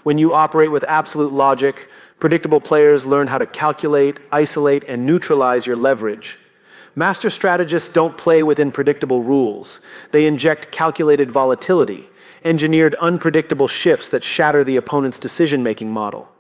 When you operate with absolute logic, predictable players learn how to calculate, isolate, and neutralize your leverage. Master strategists don't play within predictable rules. They inject calculated volatility, engineered unpredictable shifts that shatter the opponent's decision-making model.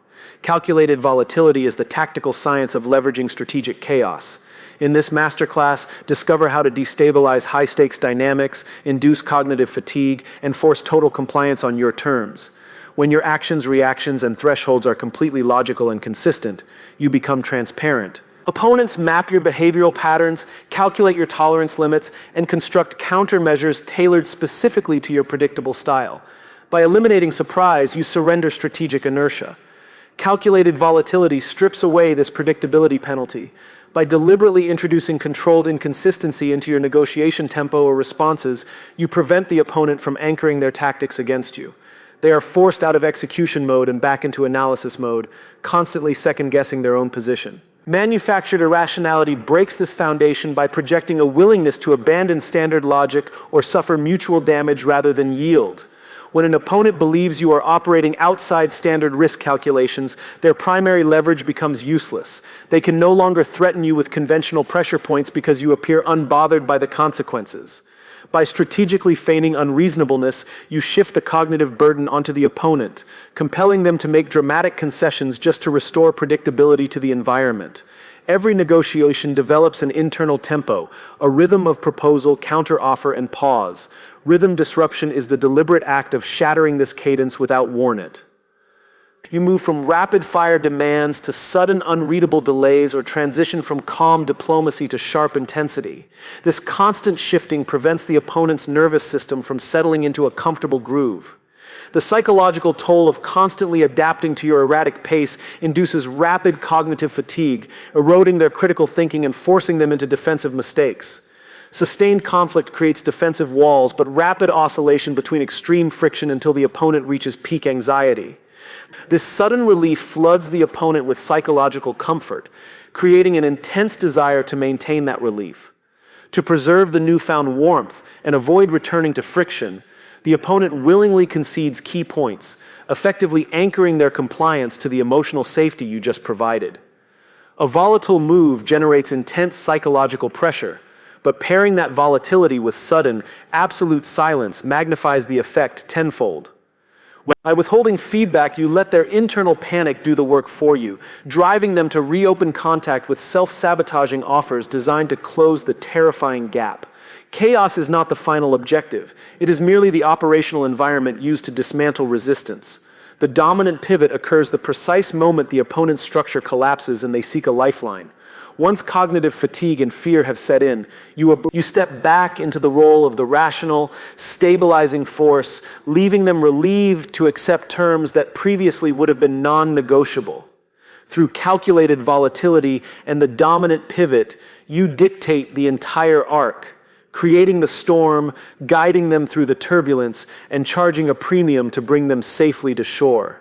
Calculated volatility is the tactical science of leveraging strategic chaos. In this masterclass, discover how to destabilize high-stakes dynamics, induce cognitive fatigue, and force total compliance on your terms. When your actions, reactions, and thresholds are completely logical and consistent, you become transparent. Opponents map your behavioral patterns, calculate your tolerance limits, and construct countermeasures tailored specifically to your predictable style. By eliminating surprise, you surrender strategic inertia. Calculated volatility strips away this predictability penalty. By deliberately introducing controlled inconsistency into your negotiation tempo or responses, you prevent the opponent from anchoring their tactics against you. They are forced out of execution mode and back into analysis mode, constantly second-guessing their own position. Manufactured irrationality breaks this foundation by projecting a willingness to abandon standard logic or suffer mutual damage rather than yield. When an opponent believes you are operating outside standard risk calculations, their primary leverage becomes useless. They can no longer threaten you with conventional pressure points because you appear unbothered by the consequences. By strategically feigning unreasonableness, you shift the cognitive burden onto the opponent, compelling them to make dramatic concessions just to restore predictability to the environment. Every negotiation develops an internal tempo, a rhythm of proposal, counteroffer, and pause. Rhythm disruption is the deliberate act of shattering this cadence without warning. You move from rapid-fire demands to sudden unreadable delays or transition from calm diplomacy to sharp intensity. This constant shifting prevents the opponent's nervous system from settling into a comfortable groove. The psychological toll of constantly adapting to your erratic pace induces rapid cognitive fatigue, eroding their critical thinking and forcing them into defensive mistakes. Sustained conflict creates defensive walls, but rapid oscillation between extreme friction until the opponent reaches peak anxiety. This sudden relief floods the opponent with psychological comfort, creating an intense desire to maintain that relief. To preserve the newfound warmth and avoid returning to friction, the opponent willingly concedes key points, effectively anchoring their compliance to the emotional safety you just provided. A volatile move generates intense psychological pressure, but pairing that volatility with sudden, absolute silence magnifies the effect tenfold. By withholding feedback, you let their internal panic do the work for you, driving them to reopen contact with self-sabotaging offers designed to close the terrifying gap. Chaos is not the final objective. It is merely the operational environment used to dismantle resistance. The dominant pivot occurs the precise moment the opponent's structure collapses and they seek a lifeline. Once cognitive fatigue and fear have set in, you step back into the role of the rational, stabilizing force, leaving them relieved to accept terms that previously would have been non-negotiable. Through calculated volatility and the dominant pivot, you dictate the entire arc, creating the storm, guiding them through the turbulence, and charging a premium to bring them safely to shore.